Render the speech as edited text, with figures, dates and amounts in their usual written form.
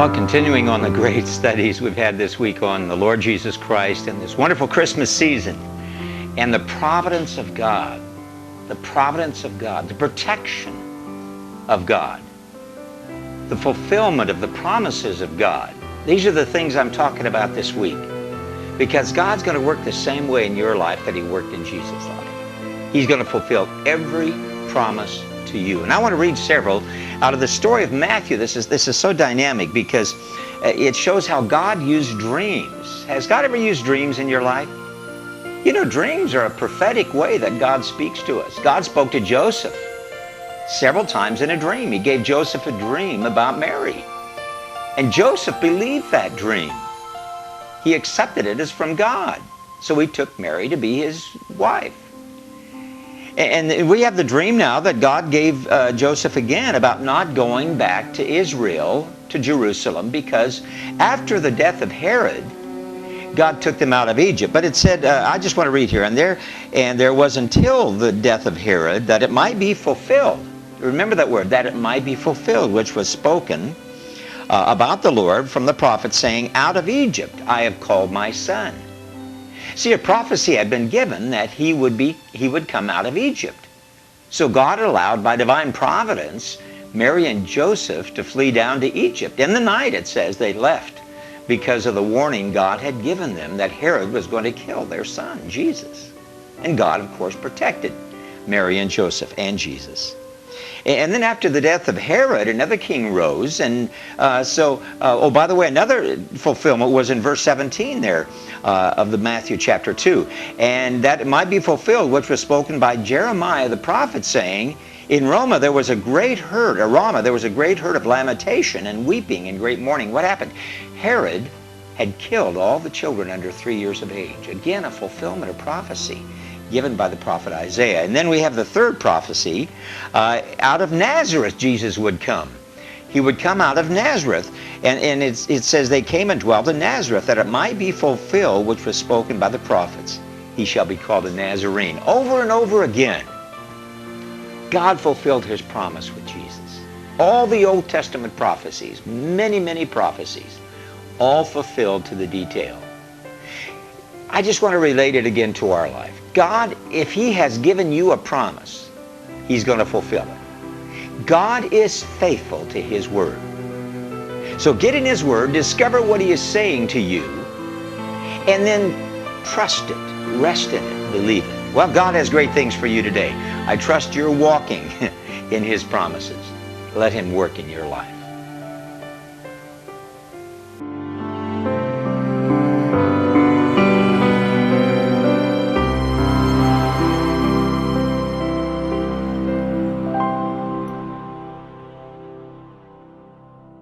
Well, continuing on the great studies we've had this week on the Lord Jesus Christ and this wonderful Christmas season and the providence of God, the protection of God, the fulfillment of the promises of God. These are the things I'm talking about this week, because God's going to work the same way in your life that He worked in Jesus' life. He's going to fulfill every promise to you. And I want to read several out of the story of Matthew. This is so dynamic because it shows how God used dreams. Has God ever used dreams in your life? You know, dreams are a prophetic way that God speaks to us. God spoke to Joseph several times in a dream. He gave Joseph a dream about Mary. And Joseph believed that dream. He accepted it as from God. So he took Mary to be his wife. And we have the dream now that God gave Joseph again about not going back to Israel, to Jerusalem, because after the death of Herod, God took them out of Egypt. But it said, I just want to read here, and there was until the death of Herod that it might be fulfilled. Remember that word, that it might be fulfilled, which was spoken about the Lord from the prophet, saying, out of Egypt I have called my son. See, a prophecy had been given that he would come out of Egypt. So God allowed, by divine providence, Mary and Joseph to flee down to Egypt. In the night, it says, they left because of the warning God had given them that Herod was going to kill their son, Jesus. And God, of course, protected Mary and Joseph and Jesus. And then after the death of Herod, another king rose. And by the way, another fulfillment was in verse 17 there of the Matthew chapter 2. And that it might be fulfilled, which was spoken by Jeremiah the prophet, saying, in Ramah there was a great herd of lamentation and weeping and great mourning. What happened? Herod had killed all the children under 3 years of age. Again, a fulfillment of prophecy given by the prophet Isaiah. And then we have the third prophecy. Out of Nazareth Jesus would come. He would come out of Nazareth. And it says they came and dwelt in Nazareth, that it might be fulfilled which was spoken by the prophets. He shall be called a Nazarene. Over and over again, God fulfilled His promise with Jesus. All the Old Testament prophecies, many, many prophecies, all fulfilled to the detail. I just want to relate it again to our life. God, if He has given you a promise, He's going to fulfill it. God is faithful to His Word. So get in His Word, discover what He is saying to you, and then trust it, rest in it, believe it. Well, God has great things for you today. I trust you're walking in His promises. Let Him work in your life.